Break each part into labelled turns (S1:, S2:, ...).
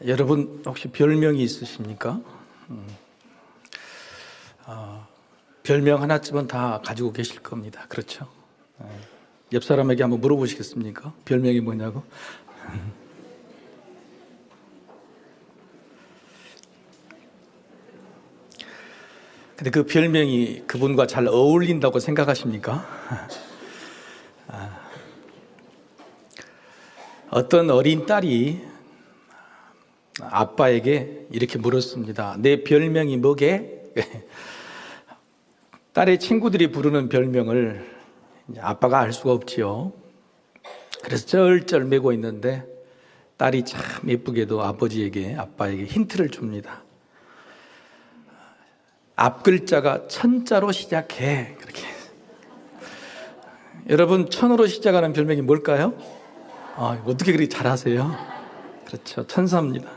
S1: 여러분 혹시 별명이 있으십니까? 별명 하나쯤은 다 가지고 계실 겁니다. 그렇죠? 옆 사람에게 한번 물어보시겠습니까? 별명이 뭐냐고? 근데 그 별명이 그분과 잘 어울린다고 생각하십니까? 어떤 어린 딸이 아빠에게 이렇게 물었습니다. 내 별명이 뭐게? 딸의 친구들이 부르는 별명을 아빠가 알 수가 없지요. 그래서 쩔쩔 매고 있는데 딸이 참 예쁘게도 아빠에게 힌트를 줍니다. 앞 글자가 천자로 시작해. 그렇게. 여러분, 천으로 시작하는 별명이 뭘까요? 어떻게 그렇게 잘하세요? 그렇죠. 천사입니다.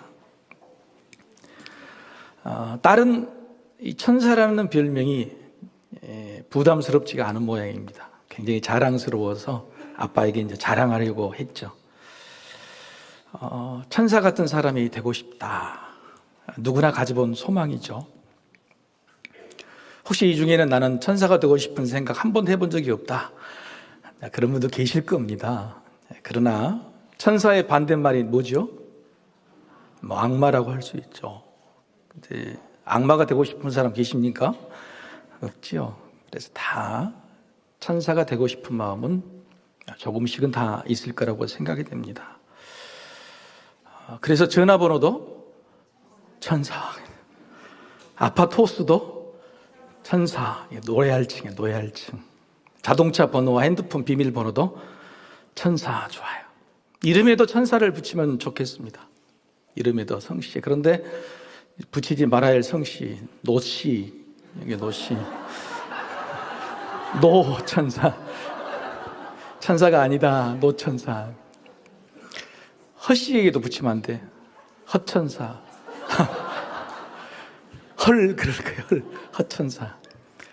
S1: 딸은 이 천사라는 별명이 부담스럽지가 않은 모양입니다. 굉장히 자랑스러워서 아빠에게 이제 자랑하려고 했죠. 천사 같은 사람이 되고 싶다. 누구나 가져본 소망이죠. 혹시 이 중에는 나는 천사가 되고 싶은 생각 한 번도 해본 적이 없다. 그런 분도 계실 겁니다. 그러나 천사의 반대말이 뭐죠? 악마라고 할 수 있죠. 근데 악마가 되고 싶은 사람 계십니까? 없지요. 그래서 다 천사가 되고 싶은 마음은 조금씩은 다 있을 거라고 생각이 됩니다. 그래서 전화번호도 천사, 아파트 호수도 천사, 노래할 층, 자동차 번호와 핸드폰 비밀번호도 천사. 좋아요. 이름에도 천사를 붙이면 좋겠습니다. 이름에도 성씨. 그런데 붙이지 말아야 할 성씨, 노씨, 여기 노씨, 노천사. 천사가 아니다, 노천사. 허씨에게도 붙이면 안 돼. 허천사. 그럴 거예요. 허천사.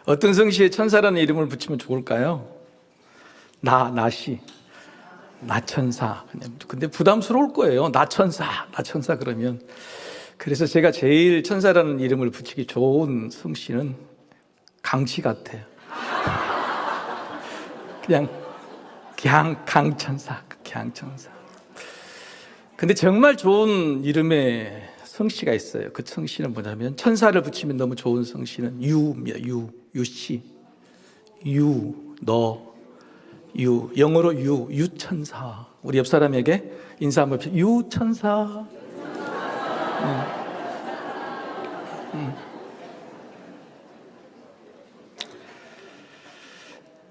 S1: 어떤 성씨에 천사라는 이름을 붙이면 좋을까요? 나씨. 나천사. 근데 부담스러울 거예요. 나천사 그러면. 그래서 제가 제일 천사라는 이름을 붙이기 좋은 성씨는 강씨 같아요. 그냥 강천사. 근데 정말 좋은 이름의 성씨가 있어요. 그 성씨는 뭐냐면 천사를 붙이면 너무 좋은 성씨는 유입니다. 유씨. 영어로 유천사. 우리 옆 사람에게 인사 한번 해주세요. 유천사.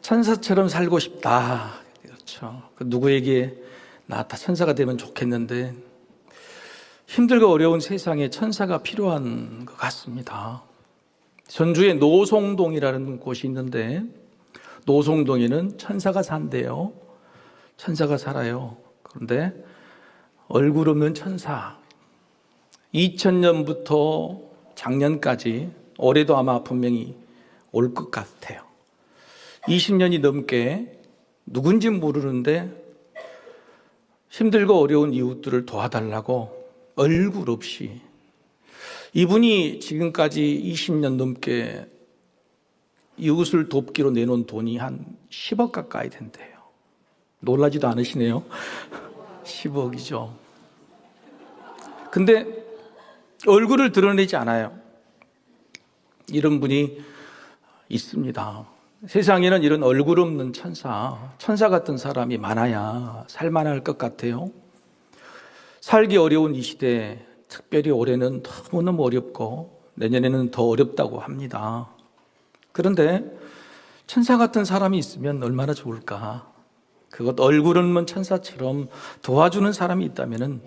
S1: 천사처럼 살고 싶다. 그렇죠. 누구에게 나 다 천사가 되면 좋겠는데 힘들고 어려운 세상에 천사가 필요한 것 같습니다. 전주에 노송동이라는 곳이 있는데 노송동에는 천사가 산대요. 천사가 살아요. 그런데 얼굴 없는 천사. 2000년부터 작년까지 올해도 아마 분명히 올 것 같아요. 20년이 넘게 누군지 모르는데 힘들고 어려운 이웃들을 도와달라고 얼굴 없이 이분이 지금까지 20년 넘게 이웃을 돕기로 내놓은 돈이 한 10억 가까이 된대요. 놀라지도 않으시네요. 10억이죠. 근데 얼굴을 드러내지 않아요. 이런 분이 있습니다. 세상에는 이런 얼굴 없는 천사 같은 사람이 많아야 살만할 것 같아요. 살기 어려운 이 시대, 특별히 올해는 너무너무 어렵고 내년에는 더 어렵다고 합니다. 그런데 천사 같은 사람이 있으면 얼마나 좋을까? 그것 얼굴 없는 천사처럼 도와주는 사람이 있다면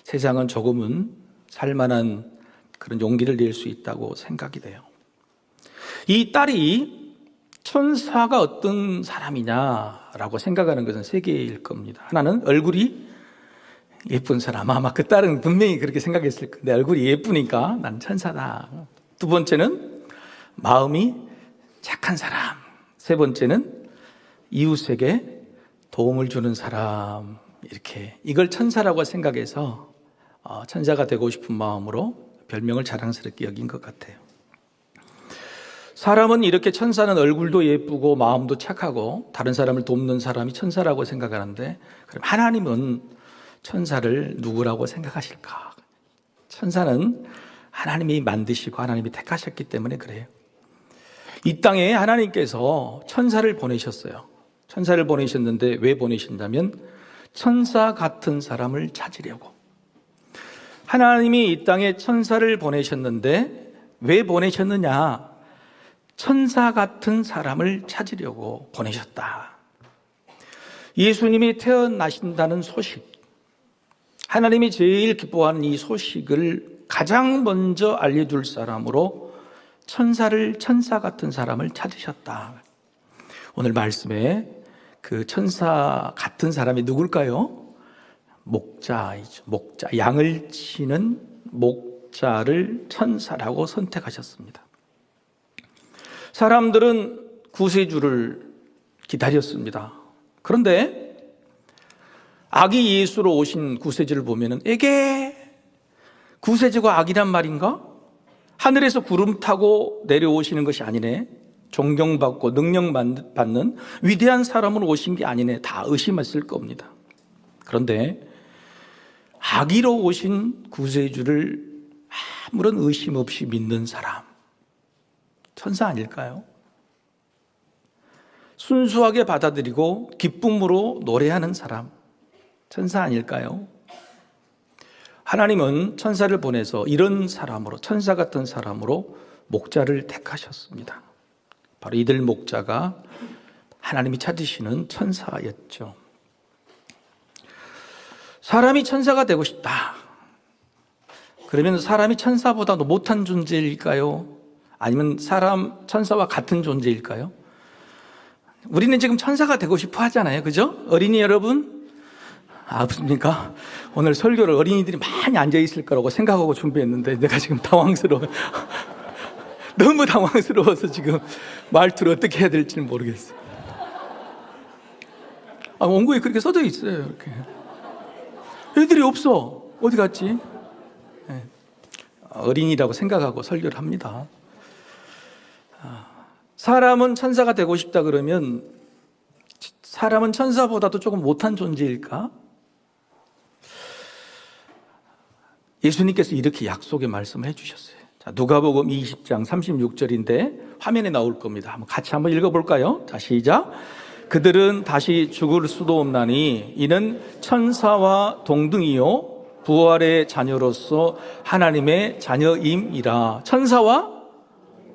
S1: 세상은 조금은 살만한 그런 용기를 낼 수 있다고 생각이 돼요. 이 딸이 천사가 어떤 사람이냐라고 생각하는 것은 세 개일 겁니다. 하나는 얼굴이 예쁜 사람. 아마 그 딸은 분명히 그렇게 생각했을 건데 얼굴이 예쁘니까 난 천사다. 두 번째는 마음이 착한 사람. 세 번째는 이웃에게 도움을 주는 사람. 이렇게 이걸 천사라고 생각해서 천사가 되고 싶은 마음으로 별명을 자랑스럽게 여긴 것 같아요. 사람은 이렇게 천사는 얼굴도 예쁘고 마음도 착하고 다른 사람을 돕는 사람이 천사라고 생각하는데, 그럼 하나님은 천사를 누구라고 생각하실까? 천사는 하나님이 만드시고 하나님이 택하셨기 때문에 그래요. 이 땅에 하나님께서 천사를 보내셨어요. 천사를 보내셨는데 왜 보내신다면 천사 같은 사람을 찾으려고. 하나님이 이 땅에 천사를 보내셨는데 왜 보내셨느냐? 천사 같은 사람을 찾으려고 보내셨다. 예수님이 태어나신다는 소식, 하나님이 제일 기뻐하는 이 소식을 가장 먼저 알려줄 사람으로 천사 같은 사람을 찾으셨다. 오늘 말씀에 그 천사 같은 사람이 누굴까요? 목자이죠. 목자, 양을 치는 목자를 천사라고 선택하셨습니다. 사람들은 구세주를 기다렸습니다. 그런데 아기 예수로 오신 구세주를 보면은 이게 구세주가 아기란 말인가? 하늘에서 구름 타고 내려오시는 것이 아니네. 존경받고 능력받는 위대한 사람으로 오신 게 아니네. 다 의심했을 겁니다. 그런데 아기로 오신 구세주를 아무런 의심 없이 믿는 사람, 천사 아닐까요? 순수하게 받아들이고 기쁨으로 노래하는 사람, 천사 아닐까요? 하나님은 천사를 보내서 이런 사람으로, 천사 같은 사람으로 목자를 택하셨습니다. 바로 이들 목자가 하나님이 찾으시는 천사였죠. 사람이 천사가 되고 싶다. 그러면 사람이 천사보다도 못한 존재일까요? 아니면 천사와 같은 존재일까요? 우리는 지금 천사가 되고 싶어 하잖아요. 그죠? 어린이 여러분? 없습니까? 오늘 설교를 어린이들이 많이 앉아있을 거라고 생각하고 준비했는데 내가 지금 당황스러워요. 너무 당황스러워서 지금 말투를 어떻게 해야 될지는 모르겠어요. 원고에 그렇게 써져 있어요. 이렇게. 애들이 없어. 어디 갔지? 네. 어린이라고 생각하고 설교를 합니다. 사람은 천사가 되고 싶다 그러면 사람은 천사보다도 조금 못한 존재일까? 예수님께서 이렇게 약속의 말씀을 해주셨어요. 자, 누가복음 20장 36절인데 화면에 나올 겁니다. 같이 한번 읽어볼까요? 자, 시작. 그들은 다시 죽을 수도 없나니 이는 천사와 동등이요 부활의 자녀로서 하나님의 자녀임이라. 천사와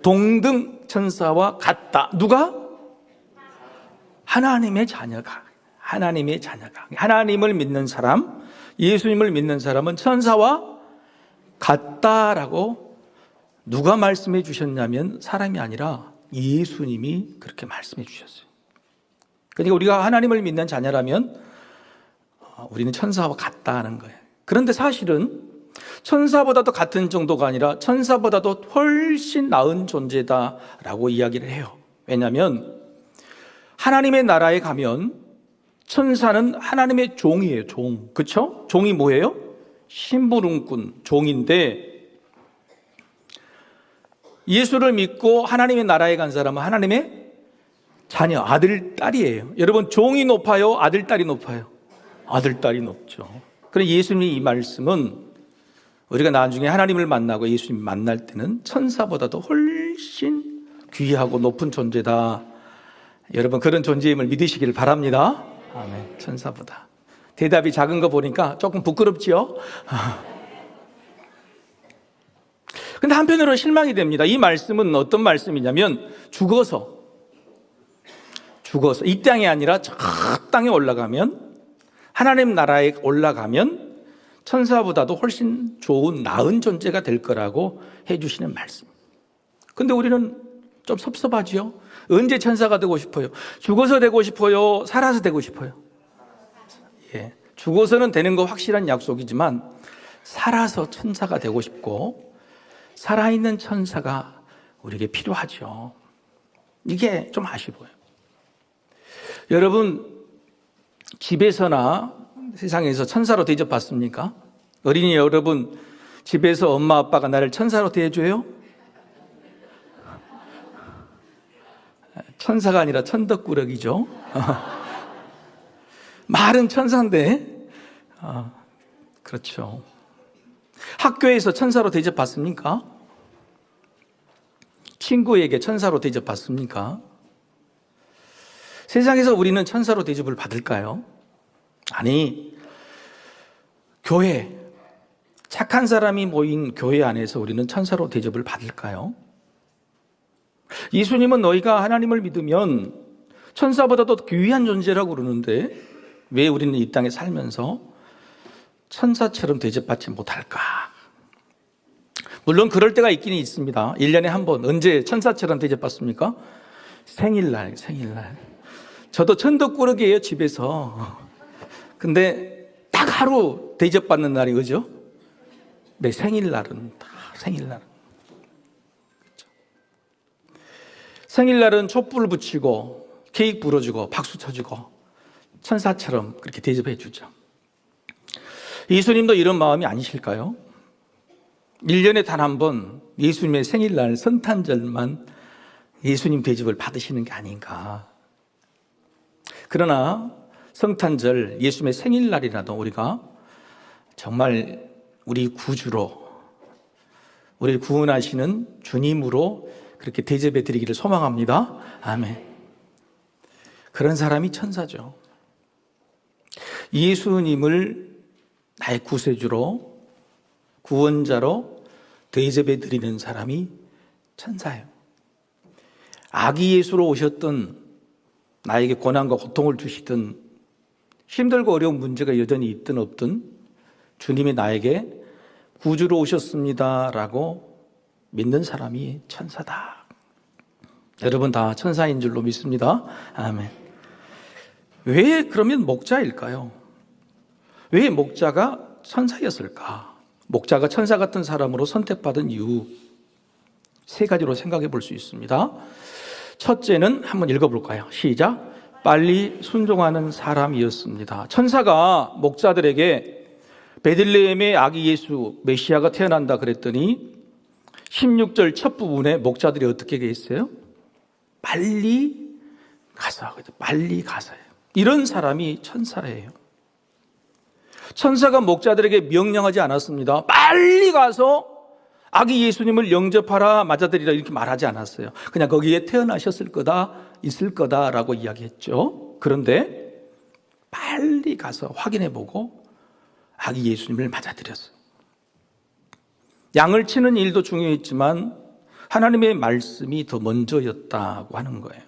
S1: 동등, 천사와 같다. 누가? 하나님의 자녀가. 하나님을 믿는 사람, 예수님을 믿는 사람은 천사와 같다라고 누가 말씀해 주셨냐면 사람이 아니라 예수님이 그렇게 말씀해 주셨어요. 그러니까 우리가 하나님을 믿는 자녀라면 우리는 천사와 같다는 거예요. 그런데 사실은 천사보다도 같은 정도가 아니라 천사보다도 훨씬 나은 존재다라고 이야기를 해요. 왜냐하면 하나님의 나라에 가면 천사는 하나님의 종이에요. 종. 그렇죠? 종이 뭐예요? 심부름꾼, 종인데 예수를 믿고 하나님의 나라에 간 사람은 하나님의 자녀, 아들, 딸이에요. 여러분, 종이 높아요? 아들, 딸이 높아요? 아들, 딸이 높죠. 그래서 예수님이 이 말씀은 우리가 나중에 하나님을 만나고 예수님 만날 때는 천사보다도 훨씬 귀하고 높은 존재다. 여러분, 그런 존재임을 믿으시길 바랍니다. 아멘. 천사보다. 대답이 작은 거 보니까 조금 부끄럽지요? 근데 한편으로는 실망이 됩니다. 이 말씀은 어떤 말씀이냐면 죽어서 이 땅이 아니라 저 땅에 올라가면, 하나님 나라에 올라가면 천사보다도 훨씬 좋은 나은 존재가 될 거라고 해주시는 말씀. 근데 우리는 좀 섭섭하지요? 언제 천사가 되고 싶어요? 죽어서 되고 싶어요? 살아서 되고 싶어요? 예, 죽어서는 되는 거 확실한 약속이지만 살아서 천사가 되고 싶고 살아있는 천사가 우리에게 필요하죠. 이게 좀 아쉬워요. 여러분, 집에서나 세상에서 천사로 대접받습니까? 어린이 여러분, 집에서 엄마 아빠가 나를 천사로 대해줘요? 천사가 아니라 천덕꾸러기죠. 말은 천사인데, 그렇죠. 학교에서 천사로 대접받습니까? 친구에게 천사로 대접받습니까? 세상에서 우리는 천사로 대접을 받을까요? 아니, 교회, 착한 사람이 모인 교회 안에서 우리는 천사로 대접을 받을까요? 예수님은 너희가 하나님을 믿으면 천사보다도 귀한 존재라고 그러는데 왜 우리는 이 땅에 살면서 천사처럼 대접받지 못할까? 물론 그럴 때가 있긴 있습니다. 1년에 한 번. 언제 천사처럼 대접받습니까? 생일날. 저도 천덕꾸러기예요, 집에서. 근데 딱 하루 대접받는 날이 그죠? 내 생일날은. 그렇죠. 생일날은 촛불 붙이고 케이크 불어주고 박수 쳐주고 천사처럼 그렇게 대접해 주죠. 예수님도 이런 마음이 아니실까요? 1년에 단 한 번 예수님의 생일날 성탄절만 예수님 대접을 받으시는 게 아닌가. 그러나 성탄절 예수님의 생일날이라도 우리가 정말 우리 구주로, 우리를 구원하시는 주님으로 그렇게 대접해 드리기를 소망합니다. 아멘. 그런 사람이 천사죠. 예수님을 나의 구세주로, 구원자로 대접해 드리는 사람이 천사예요. 아기 예수로 오셨던, 나에게 고난과 고통을 주시던, 힘들고 어려운 문제가 여전히 있든 없든 주님이 나에게 구주로 오셨습니다라고 믿는 사람이 천사다. 여러분 다 천사인 줄로 믿습니다. 아멘. 왜 그러면 목자일까요? 왜 목자가 천사였을까? 목자가 천사 같은 사람으로 선택받은 이유 3가지로 생각해 볼 수 있습니다. 첫째는 한번 읽어볼까요? 시작. 빨리 순종하는 사람이었습니다. 천사가 목자들에게 베들레헴의 아기 예수 메시아가 태어난다 그랬더니 16절 첫 부분에 목자들이 어떻게 했어요? 빨리 가서, 빨리 가서요. 이런 사람이 천사예요. 천사가 목자들에게 명령하지 않았습니다. 빨리 가서 아기 예수님을 영접하라, 맞아들이라 이렇게 말하지 않았어요. 그냥 거기에 태어나셨을 거다, 있을 거다라고 이야기했죠. 그런데 빨리 가서 확인해보고 아기 예수님을 맞아들였어요. 양을 치는 일도 중요했지만 하나님의 말씀이 더 먼저였다고 하는 거예요.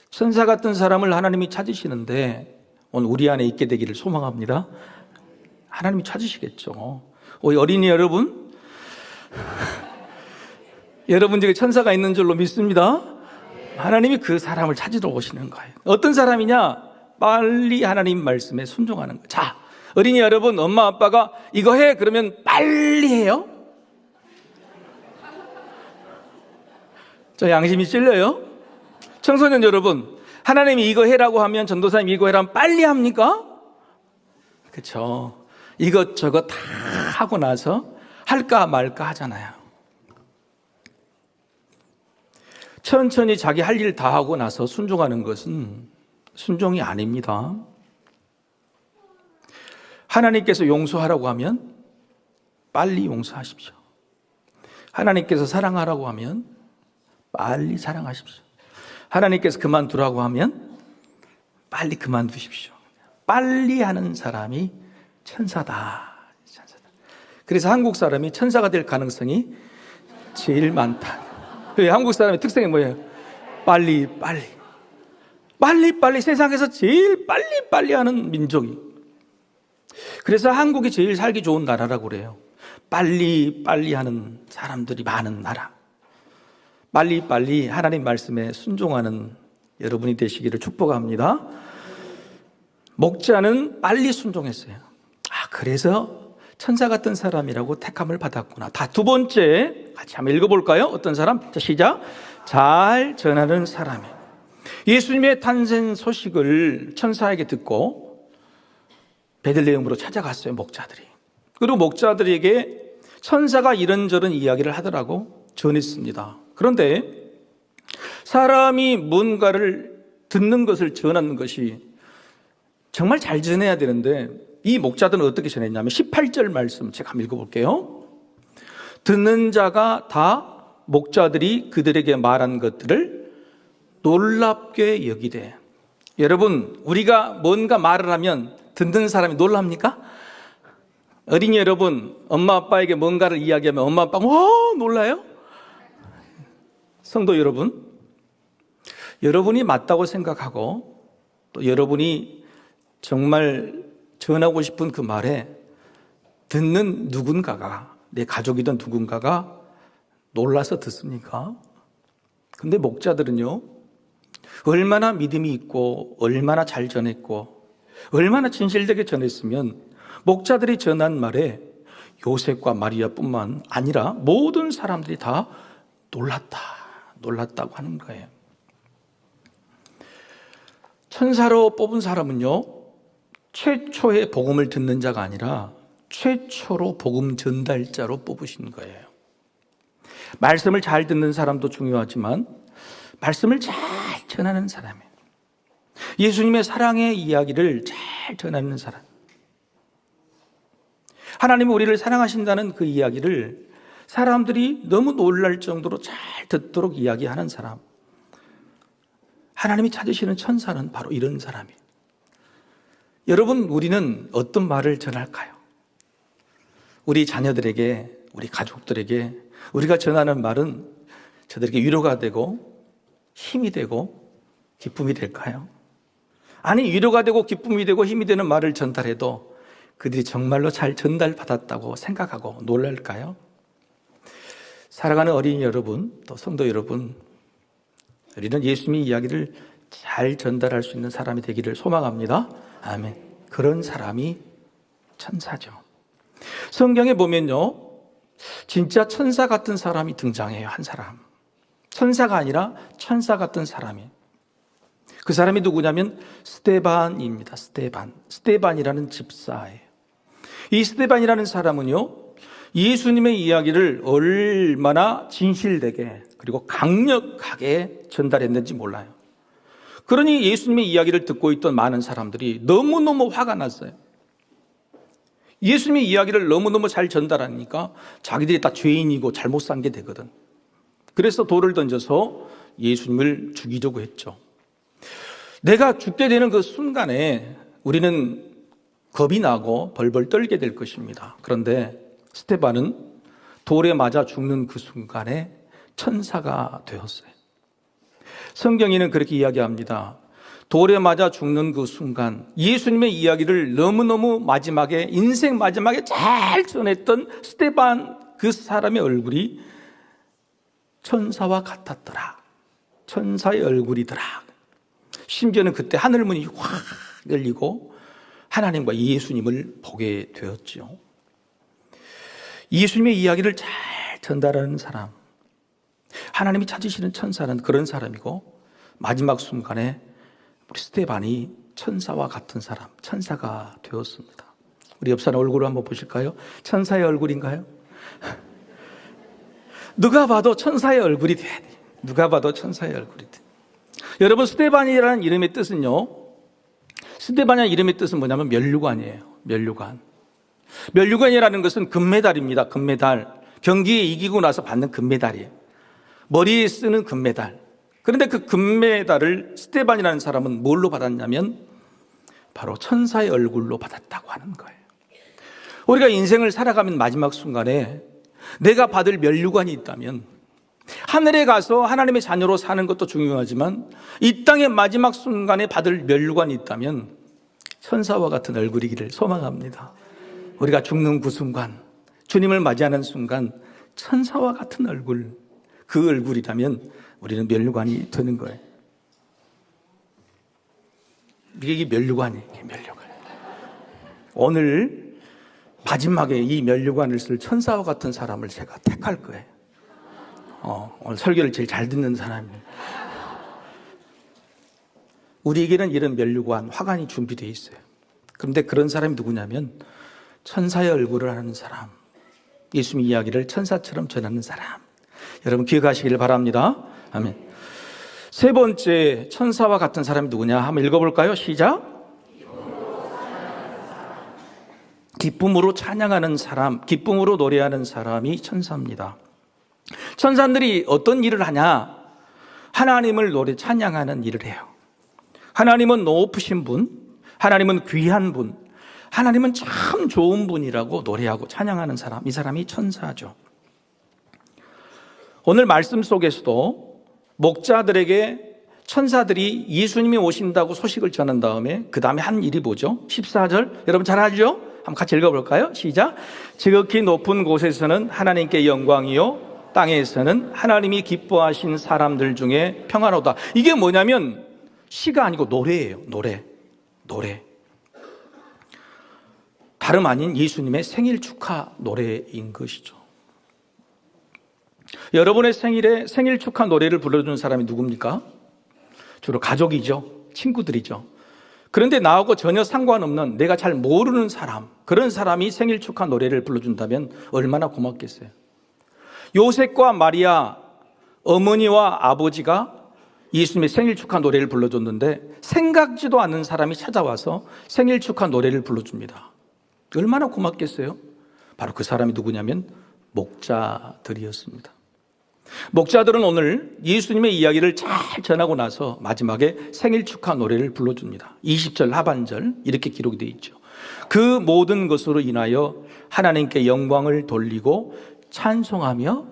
S1: 천사 같은 사람을 하나님이 찾으시는데 오늘 우리 안에 있게 되기를 소망합니다. 하나님이 찾으시겠죠. 우리 어린이 여러분, 여러분 중에 천사가 있는 줄로 믿습니다. 하나님이 그 사람을 찾으러 오시는 거예요. 어떤 사람이냐? 빨리 하나님 말씀에 순종하는 거예요. 자, 어린이 여러분, 엄마 아빠가 이거 해 그러면 빨리 해요? 저 양심이 찔려요. 청소년 여러분, 하나님이 이거 해라고 하면, 전도사님이 이거 해라면 빨리 합니까? 그렇죠. 이것저것 다 하고 나서 할까 말까 하잖아요. 천천히 자기 할 일 다 하고 나서 순종하는 것은 순종이 아닙니다. 하나님께서 용서하라고 하면 빨리 용서하십시오. 하나님께서 사랑하라고 하면 빨리 사랑하십시오. 하나님께서 그만두라고 하면 빨리 그만두십시오. 빨리 하는 사람이 천사다. 그래서 한국 사람이 천사가 될 가능성이 제일 많다. 한국 사람의 특성이 뭐예요? 빨리 세상에서 제일 빨리 하는 민족이. 그래서 한국이 제일 살기 좋은 나라라고 그래요. 빨리 하는 사람들이 많은 나라. 빨리 하나님 말씀에 순종하는 여러분이 되시기를 축복합니다. 목자는 빨리 순종했어요. 그래서 천사 같은 사람이라고 택함을 받았구나. 다 두 번째 같이 한번 읽어볼까요? 어떤 사람? 자, 시작. 잘 전하는 사람이에요. 예수님의 탄생 소식을 천사에게 듣고 베들레헴으로 찾아갔어요, 목자들이. 그리고 목자들에게 천사가 이런저런 이야기를 하더라고 전했습니다. 그런데 사람이 뭔가를 듣는 것을 전하는 것이 정말 잘 전해야 되는데 이 목자들은 어떻게 전했냐면 18절 말씀 제가 한번 읽어볼게요. 듣는 자가 다 목자들이 그들에게 말한 것들을 놀랍게 여기되. 여러분, 우리가 뭔가 말을 하면 듣는 사람이 놀랍니까? 어린이 여러분, 엄마 아빠에게 뭔가를 이야기하면 엄마 아빠가 놀라요? 성도 여러분, 여러분이 맞다고 생각하고 또 여러분이 정말 전하고 싶은 그 말에 듣는 누군가가, 내 가족이든 누군가가 놀라서 듣습니까? 근데 목자들은요, 얼마나 믿음이 있고 얼마나 잘 전했고 얼마나 진실되게 전했으면 목자들이 전한 말에 요셉과 마리아뿐만 아니라 모든 사람들이 다 놀랐다고 하는 거예요. 천사로 뽑은 사람은요, 최초의 복음을 듣는 자가 아니라 최초로 복음 전달자로 뽑으신 거예요. 말씀을 잘 듣는 사람도 중요하지만 말씀을 잘 전하는 사람이에요. 예수님의 사랑의 이야기를 잘 전하는 사람. 하나님이 우리를 사랑하신다는 그 이야기를 사람들이 너무 놀랄 정도로 잘 듣도록 이야기하는 사람. 하나님이 찾으시는 천사는 바로 이런 사람이에요. 여러분, 우리는 어떤 말을 전할까요? 우리 자녀들에게, 우리 가족들에게 우리가 전하는 말은 저들에게 위로가 되고 힘이 되고 기쁨이 될까요? 아니, 위로가 되고 기쁨이 되고 힘이 되는 말을 전달해도 그들이 정말로 잘 전달받았다고 생각하고 놀랄까요? 사랑하는 어린이 여러분, 또 성도 여러분, 우리는 예수님의 이야기를 잘 전달할 수 있는 사람이 되기를 소망합니다. 아멘. 그런 사람이 천사죠. 성경에 보면요, 진짜 천사 같은 사람이 등장해요. 한 사람. 천사가 아니라 천사 같은 사람이. 그 사람이 누구냐면 스데반입니다. 스데반이라는 집사예요. 이 스데반이라는 사람은요, 예수님의 이야기를 얼마나 진실되게 그리고 강력하게 전달했는지 몰라요. 그러니 예수님의 이야기를 듣고 있던 많은 사람들이 너무너무 화가 났어요. 예수님의 이야기를 너무너무 잘 전달하니까 자기들이 다 죄인이고 잘못 산 게 되거든. 그래서 돌을 던져서 예수님을 죽이려고 했죠. 내가 죽게 되는 그 순간에 우리는 겁이 나고 벌벌 떨게 될 것입니다. 그런데 스데반은 돌에 맞아 죽는 그 순간에 천사가 되었어요. 성경에는 그렇게 이야기합니다. 돌에 맞아 죽는 그 순간 예수님의 이야기를 너무너무 마지막에, 인생 마지막에 잘 전했던 스데반 그 사람의 얼굴이 천사와 같았더라. 천사의 얼굴이더라. 심지어는 그때 하늘문이 확 열리고 하나님과 예수님을 보게 되었죠. 예수님의 이야기를 잘 전달하는 사람, 하나님이 찾으시는 천사는 그런 사람이고, 마지막 순간에 우리 스데반이 천사와 같은 사람, 천사가 되었습니다. 우리 옆 사람 얼굴을 한번 보실까요? 천사의 얼굴인가요? 누가 봐도 천사의 얼굴이 돼야 돼요. 누가 봐도 천사의 얼굴이 돼요. 여러분, 스데반이라는 이름의 뜻은요, 스데반이라는 이름의 뜻은 뭐냐면 면류관이에요. 면류관이라는 것은 금메달입니다. 금메달. 경기에 이기고 나서 받는 금메달이에요. 머리에 쓰는 금메달. 그런데 그 금메달을 스데반이라는 사람은 뭘로 받았냐면 바로 천사의 얼굴로 받았다고 하는 거예요. 우리가 인생을 살아가면 마지막 순간에 내가 받을 면류관이 있다면, 하늘에 가서 하나님의 자녀로 사는 것도 중요하지만 이 땅의 마지막 순간에 받을 면류관이 있다면 천사와 같은 얼굴이기를 소망합니다. 우리가 죽는 그 순간, 주님을 맞이하는 순간 천사와 같은 얼굴, 그 얼굴이라면 우리는 면류관이 되는 거예요. 이게 면류관이에요. 면류관. 오늘 마지막에 이 면류관을 쓸 천사와 같은 사람을 제가 택할 거예요. 오늘 설교를 제일 잘 듣는 사람이에요. 우리에게는 이런 면류관, 화관이 준비되어 있어요. 그런데 그런 사람이 누구냐면 천사의 얼굴을 하는 사람, 예수님 이야기를 천사처럼 전하는 사람. 여러분 기억하시기를 바랍니다. 아멘. 세 번째 천사와 같은 사람이 누구냐? 한번 읽어볼까요? 시작. 기쁨으로 찬양하는 사람, 기쁨으로 노래하는 사람이 천사입니다. 천사들이 어떤 일을 하냐? 하나님을 찬양하는 일을 해요. 하나님은 높으신 분, 하나님은 귀한 분, 하나님은 참 좋은 분이라고 노래하고 찬양하는 사람, 이 사람이 천사죠. 오늘 말씀 속에서도 목자들에게 천사들이 예수님이 오신다고 소식을 전한 다음에 그 다음에 한 일이 뭐죠? 14절 여러분 잘 알죠? 한번 같이 읽어볼까요? 시작. 지극히 높은 곳에서는 하나님께 영광이요 땅에서는 하나님이 기뻐하신 사람들 중에 평안하다. 이게 뭐냐면 시가 아니고 노래예요. 노래. 다름 아닌 예수님의 생일 축하 노래인 것이죠. 여러분의 생일에 생일 축하 노래를 불러주는 사람이 누굽니까? 주로 가족이죠. 친구들이죠. 그런데 나하고 전혀 상관없는 내가 잘 모르는 사람, 그런 사람이 생일 축하 노래를 불러준다면 얼마나 고맙겠어요. 요셉과 마리아 어머니와 아버지가 예수님의 생일 축하 노래를 불러줬는데 생각지도 않는 사람이 찾아와서 생일 축하 노래를 불러줍니다. 얼마나 고맙겠어요? 바로 그 사람이 누구냐면 목자들이었습니다. 목자들은 오늘 예수님의 이야기를 잘 전하고 나서 마지막에 생일 축하 노래를 불러줍니다. 20절 하반절 이렇게 기록이 되어 있죠. 그 모든 것으로 인하여 하나님께 영광을 돌리고 찬송하며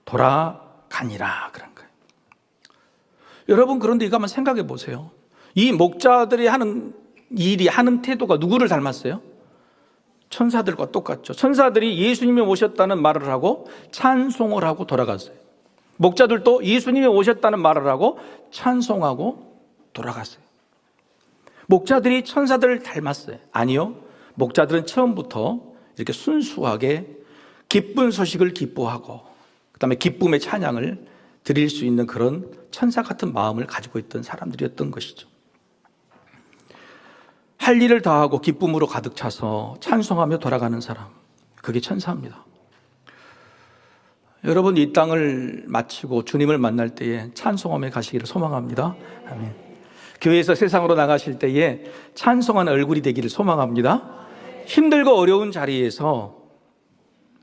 S1: 돌아가니라 그런 거예요. 여러분 그런데 이거 한번 생각해 보세요. 이 목자들이 하는 일이 하는 태도가 누구를 닮았어요? 천사들과 똑같죠. 천사들이 예수님이 오셨다는 말을 하고 찬송을 하고 돌아갔어요. 목자들도 예수님이 오셨다는 말을 하고 찬송하고 돌아갔어요. 목자들이 천사들을 닮았어요? 아니요. 목자들은 처음부터 이렇게 순수하게 기쁜 소식을 기뻐하고 그다음에 기쁨의 찬양을 드릴 수 있는 그런 천사 같은 마음을 가지고 있던 사람들이었던 것이죠. 할 일을 다하고 기쁨으로 가득 차서 찬송하며 돌아가는 사람, 그게 천사입니다. 여러분 이 땅을 마치고 주님을 만날 때에 찬송하며 가시기를 소망합니다. 아멘. 교회에서 세상으로 나가실 때에 찬송하는 얼굴이 되기를 소망합니다. 힘들고 어려운 자리에서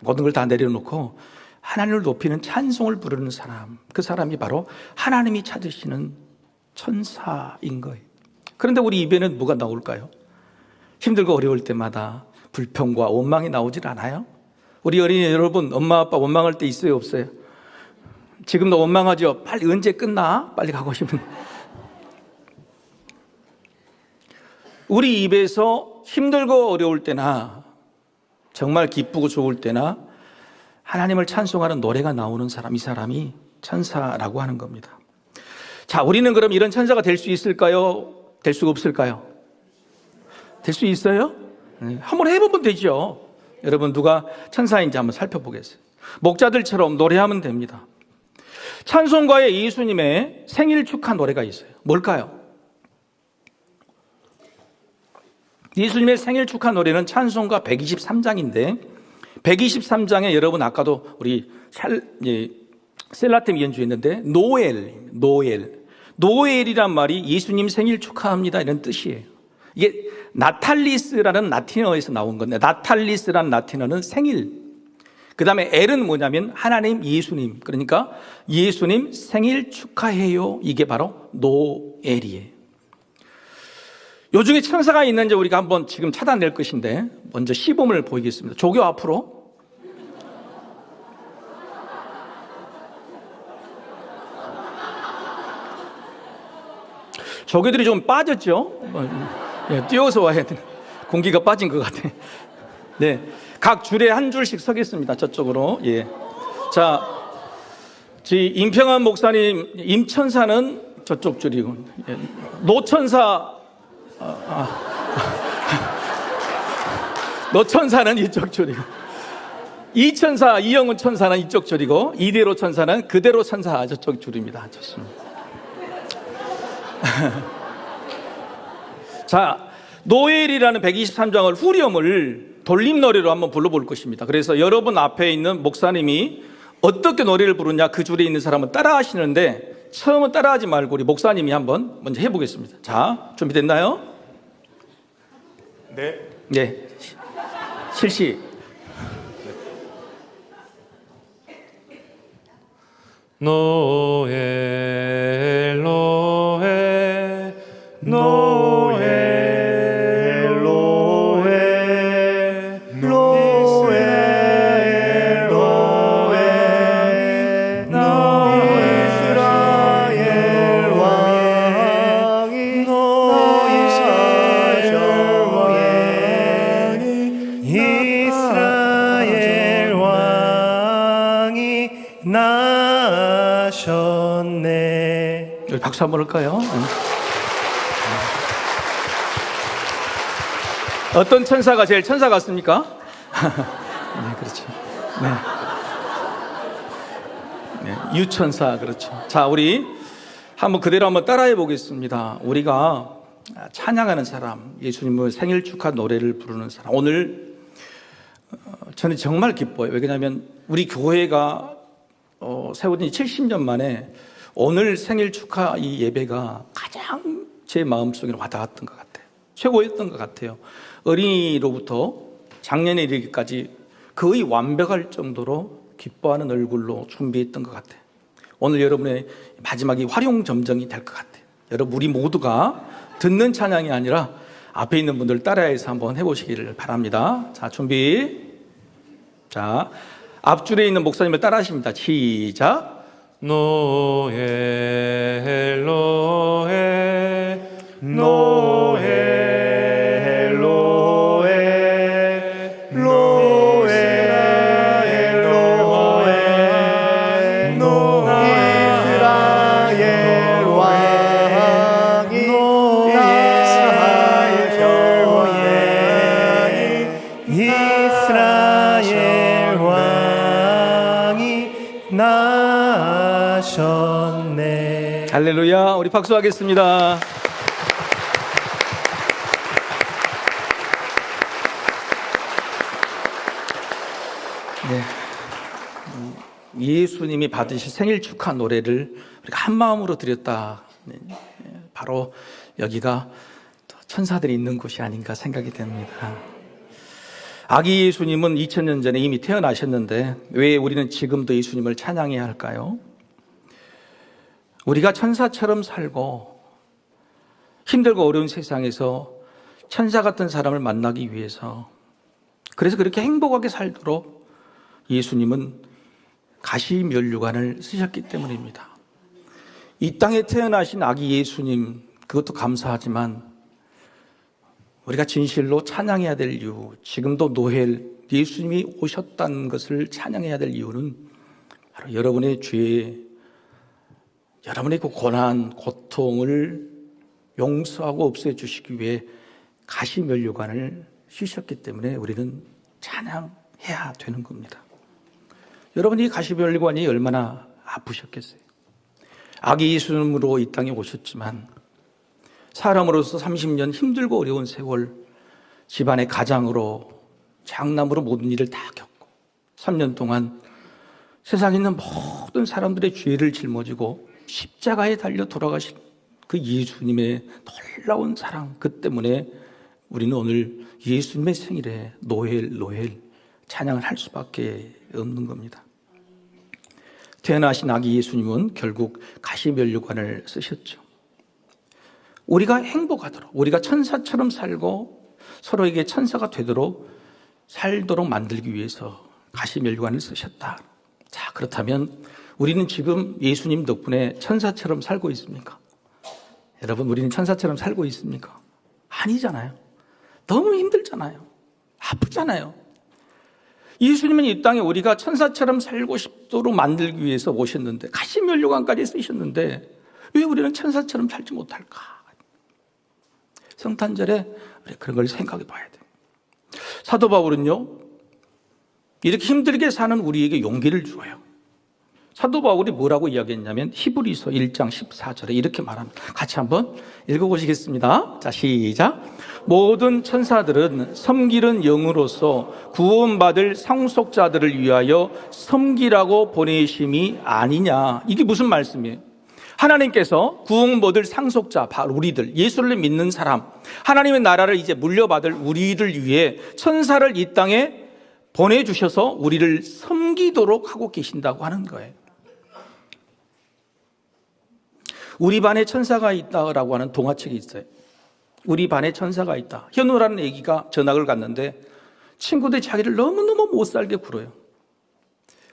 S1: 모든 걸 다 내려놓고 하나님을 높이는 찬송을 부르는 사람, 그 사람이 바로 하나님이 찾으시는 천사인 거예요. 그런데 우리 입에는 뭐가 나올까요? 힘들고 어려울 때마다 불평과 원망이 나오질 않아요? 우리 어린이 여러분, 엄마 아빠 원망할 때 있어요 없어요? 지금도 원망하죠? 빨리 언제 끝나? 빨리 가고 싶은. 우리 입에서 힘들고 어려울 때나 정말 기쁘고 좋을 때나 하나님을 찬송하는 노래가 나오는 사람, 이 사람이 천사라고 하는 겁니다. 자, 우리는 그럼 이런 천사가 될 수 있을까요? 될 수가 없을까요? 될 수 있어요? 네, 한번 해보면 되죠. 여러분 누가 천사인지 한번 살펴보겠어요. 목자들처럼 노래하면 됩니다. 찬송가에 예수님의 생일 축하 노래가 있어요. 뭘까요? 예수님의 생일 축하 노래는 찬송가 123장인데 123장에 여러분 아까도 우리 셀라템 연주했는데 노엘이란 말이 예수님 생일 축하합니다 이런 뜻이에요. 이게 나탈리스라는 라틴어에서 나온 건데 나탈리스라는 라틴어는 생일, 그 다음에 엘은 뭐냐면 하나님 예수님, 그러니까 예수님 생일 축하해요, 이게 바로 노엘이에요. 요 중에 천사가 있는지 우리가 한번 지금 찾아낼 것인데 먼저 시범을 보이겠습니다. 조교 앞으로. 조교들이 좀 빠졌죠? 뛰어서 와야 돼. 공기가 빠진 것 같아. 네, 각 줄에 한 줄씩 서겠습니다. 저쪽으로. 예. 자, 임평환 목사님, 임천사는 저쪽 줄이고, 예. 노천사, 노천사는 이쪽 줄이고, 이천사, 이영훈 천사는 이쪽 줄이고, 이대로 천사는 그대로 천사 저쪽 줄입니다. 좋습니다. 자, 노엘이라는 123장을 후렴을 돌림 노래로 한번 불러볼 것입니다. 그래서 여러분 앞에 있는 목사님이 어떻게 노래를 부르냐 그 줄에 있는 사람은 따라 하시는데 처음은 따라하지 말고 우리 목사님이 한번 먼저 해보겠습니다. 자, 준비됐나요?
S2: 네.
S1: 네. 실시.
S2: 노엘 노엘 노엘 노엘 노엘 노엘 이스라엘 왕이 이스라엘 왕이 나셨네.
S1: 여기 박수 한번 할까요? 어떤 천사가 제일 천사 같습니까? 네, 그렇죠. 네. 네, 유천사, 그렇죠. 자, 우리 한번 그대로 한번 따라해 보겠습니다. 우리가 찬양하는 사람, 예수님의 생일 축하 노래를 부르는 사람. 오늘 저는 정말 기뻐요. 왜냐하면 우리 교회가 세워진 70년 만에 오늘 생일 축하 이 예배가 가장 제 마음속에 와닿았던 것 같아요. 최고였던 것 같아요. 어린이로부터 작년에 이르기까지 거의 완벽할 정도로 기뻐하는 얼굴로 준비했던 것 같아요. 오늘 여러분의 마지막이 활용점정이 될 것 같아요. 여러분 우리 모두가 듣는 찬양이 아니라 앞에 있는 분들 따라해서 한번 해보시기를 바랍니다. 자, 준비. 자, 앞줄에 있는 목사님을 따라 하십니다. 시작.
S2: 노엘 노엘 노엘 노엘 노엘 노엘 이스라엘 왕이 이스라엘 왕이 나셨네.
S1: 할렐루야. 우리 박수하겠습니다. 네. 예수님이 받으실 생일 축하 노래를 우리가 한 마음으로 드렸다. 바로 여기가 천사들이 있는 곳이 아닌가 생각이 됩니다. 아기 예수님은 2000년 전에 이미 태어나셨는데 왜 우리는 지금도 예수님을 찬양해야 할까요? 우리가 천사처럼 살고 힘들고 어려운 세상에서 천사 같은 사람을 만나기 위해서, 그래서 그렇게 행복하게 살도록 예수님은 가시면류관을 쓰셨기 때문입니다. 이 땅에 태어나신 아기 예수님, 그것도 감사하지만 우리가 진실로 찬양해야 될 이유, 지금도 노엘, 예수님이 오셨다는 것을 찬양해야 될 이유는 바로 여러분의 죄, 여러분의 그 고난, 고통을 용서하고 없애주시기 위해 가시면류관을 쓰셨기 때문에 우리는 찬양해야 되는 겁니다. 여러분이 가시면류관이 얼마나 아프셨겠어요? 아기 예수님으로 이 땅에 오셨지만 사람으로서 30년 힘들고 어려운 세월, 집안의 가장으로 장남으로 모든 일을 다 겪고 3년 동안 세상에 있는 모든 사람들의 죄를 짊어지고 십자가에 달려 돌아가신 그 예수님의 놀라운 사랑, 그 때문에 우리는 오늘 예수님의 생일에 노엘 찬양을 할 수밖에 없는 겁니다. 태어나신 아기 예수님은 결국 가시면류관을 쓰셨죠. 우리가 행복하도록, 우리가 천사처럼 살고 서로에게 천사가 되도록 살도록 만들기 위해서 가시면류관을 쓰셨다. 자, 그렇다면 우리는 지금 예수님 덕분에 천사처럼 살고 있습니까? 여러분, 우리는 천사처럼 살고 있습니까? 아니잖아요. 너무 힘들잖아요. 아프잖아요. 예수님은 이 땅에 우리가 천사처럼 살고 싶도록 만들기 위해서 오셨는데, 가시면류관까지 쓰셨는데 왜 우리는 천사처럼 살지 못할까? 성탄절에 그런 걸 생각해 봐야 돼요. 사도 바울은요, 이렇게 힘들게 사는 우리에게 용기를 주어요. 사도 바울이 뭐라고 이야기했냐면 히브리서 1장 14절에 이렇게 말합니다. 같이 한번 읽어보시겠습니다. 자, 시작. 모든 천사들은 섬기는 영으로서 구원받을 상속자들을 위하여 섬기라고 보내심이 아니냐. 이게 무슨 말씀이에요? 하나님께서 구원받을 상속자, 바로 우리들, 예수를 믿는 사람, 하나님의 나라를 이제 물려받을 우리를 위해 천사를 이 땅에 보내주셔서 우리를 섬기도록 하고 계신다고 하는 거예요. 우리 반에 천사가 있다라고 하는 동화책이 있어요. 우리 반에 천사가 있다. 현우라는 애기가 전학을 갔는데 친구들이 자기를 너무너무 못살게 굴어요.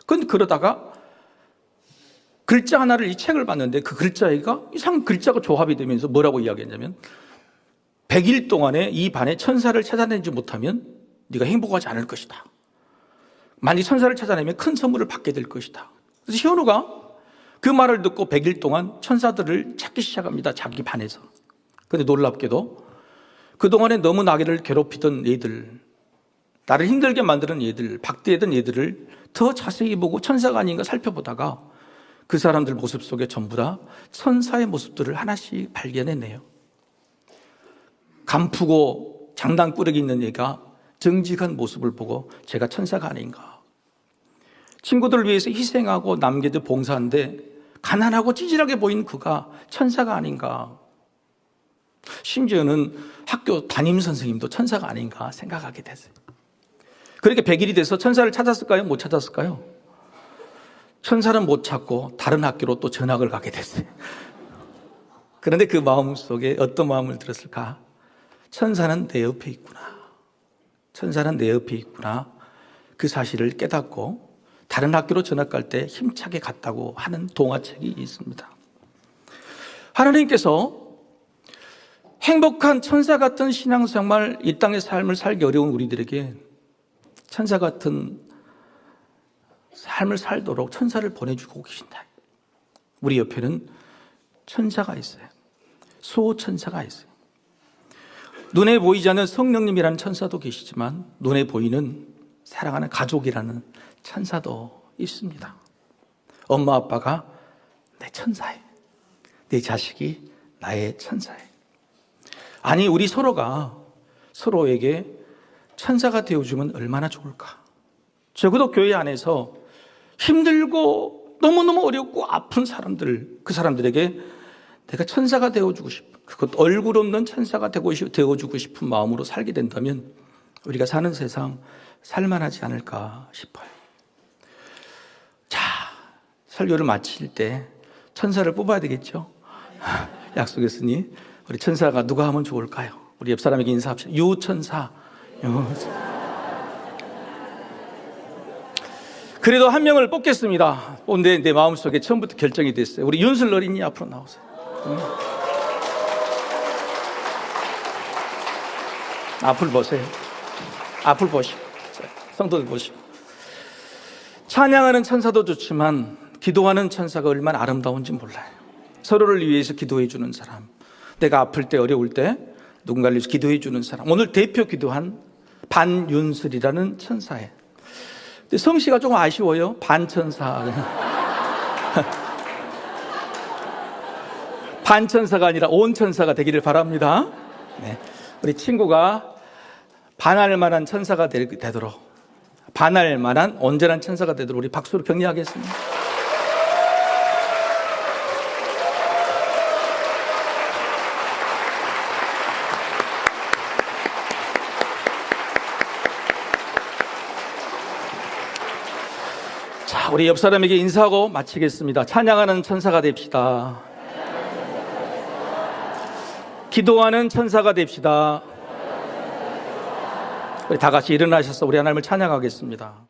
S1: 근데 그러다가 글자 하나를 이 책을 봤는데 그 글자가 이상 글자가 조합이 되면서 뭐라고 이야기했냐면 100일 동안에 이 반에 천사를 찾아내지 못하면 네가 행복하지 않을 것이다. 만약 천사를 찾아내면 큰 선물을 받게 될 것이다. 그래서 현우가 그 말을 듣고 100일 동안 천사들을 찾기 시작합니다. 자기 반에서. 그런데 놀랍게도 그동안에 너무 나를 괴롭히던 애들, 나를 힘들게 만드는 애들, 박대했던 애들을 더 자세히 보고 천사가 아닌가 살펴보다가 그 사람들 모습 속에 전부 다 천사의 모습들을 하나씩 발견해내요. 간푸고 장난꾸러기 있는 애가 정직한 모습을 보고 제가 천사가 아닌가. 친구들을 위해서 희생하고 남게도 봉사하는데 가난하고 찌질하게 보인 그가 천사가 아닌가. 심지어는 학교 담임선생님도 천사가 아닌가 생각하게 됐어요. 그렇게 100일이 돼서 천사를 찾았을까요? 못 찾았을까요? 천사는 못 찾고 다른 학교로 또 전학을 가게 됐어요. 그런데 그 마음 속에 어떤 마음을 들었을까? 천사는 내 옆에 있구나. 천사는 내 옆에 있구나. 그 사실을 깨닫고 다른 학교로 전학 갈 때 힘차게 갔다고 하는 동화책이 있습니다. 하나님께서 행복한 천사 같은 신앙생활, 이 땅의 삶을 살기 어려운 우리들에게 천사 같은 삶을 살도록 천사를 보내주고 계신다. 우리 옆에는 천사가 있어요. 수호천사가 있어요. 눈에 보이지 않는 성령님이라는 천사도 계시지만 눈에 보이는 사랑하는 가족이라는 천사도 있습니다. 엄마 아빠가 내 천사예요. 내 자식이 나의 천사예요. 아니 우리 서로가 서로에게 천사가 되어주면 얼마나 좋을까. 적어도 교회 안에서 힘들고 너무너무 어렵고 아픈 사람들, 그 사람들에게 내가 천사가 되어주고 싶은, 그것도 얼굴 없는 천사가 되어주고 싶은 마음으로 살게 된다면 우리가 사는 세상 살만하지 않을까 싶어요. 자, 설교를 마칠 때 천사를 뽑아야 되겠죠? 약속했으니 우리 천사가 누가 하면 좋을까요? 우리 옆 사람에게 인사합시다. 유천사. 그래도 한 명을 뽑겠습니다. 내 마음속에 처음부터 결정이 됐어요. 우리 윤슬 어린이 앞으로 나오세요. 앞을 보세요. 앞을 보시고 성도들 보시고. 찬양하는 천사도 좋지만 기도하는 천사가 얼마나 아름다운지 몰라요. 서로를 위해서 기도해 주는 사람, 내가 아플 때 어려울 때 누군가를 위해서 기도해 주는 사람. 오늘 대표 기도한 반윤슬이라는 천사예요. 근데 성씨가 조금 아쉬워요. 반천사. 반천사가 아니라 온천사가 되기를 바랍니다. 네. 우리 친구가 반할 만한 천사가 되도록, 반할 만한 온전한 천사가 되도록 우리 박수로 격려하겠습니다. 자, 우리 옆 사람에게 인사하고 마치겠습니다. 찬양하는 천사가 됩시다. 기도하는 천사가 됩시다. 우리 다 같이 일어나셔서 우리 하나님을 찬양하겠습니다.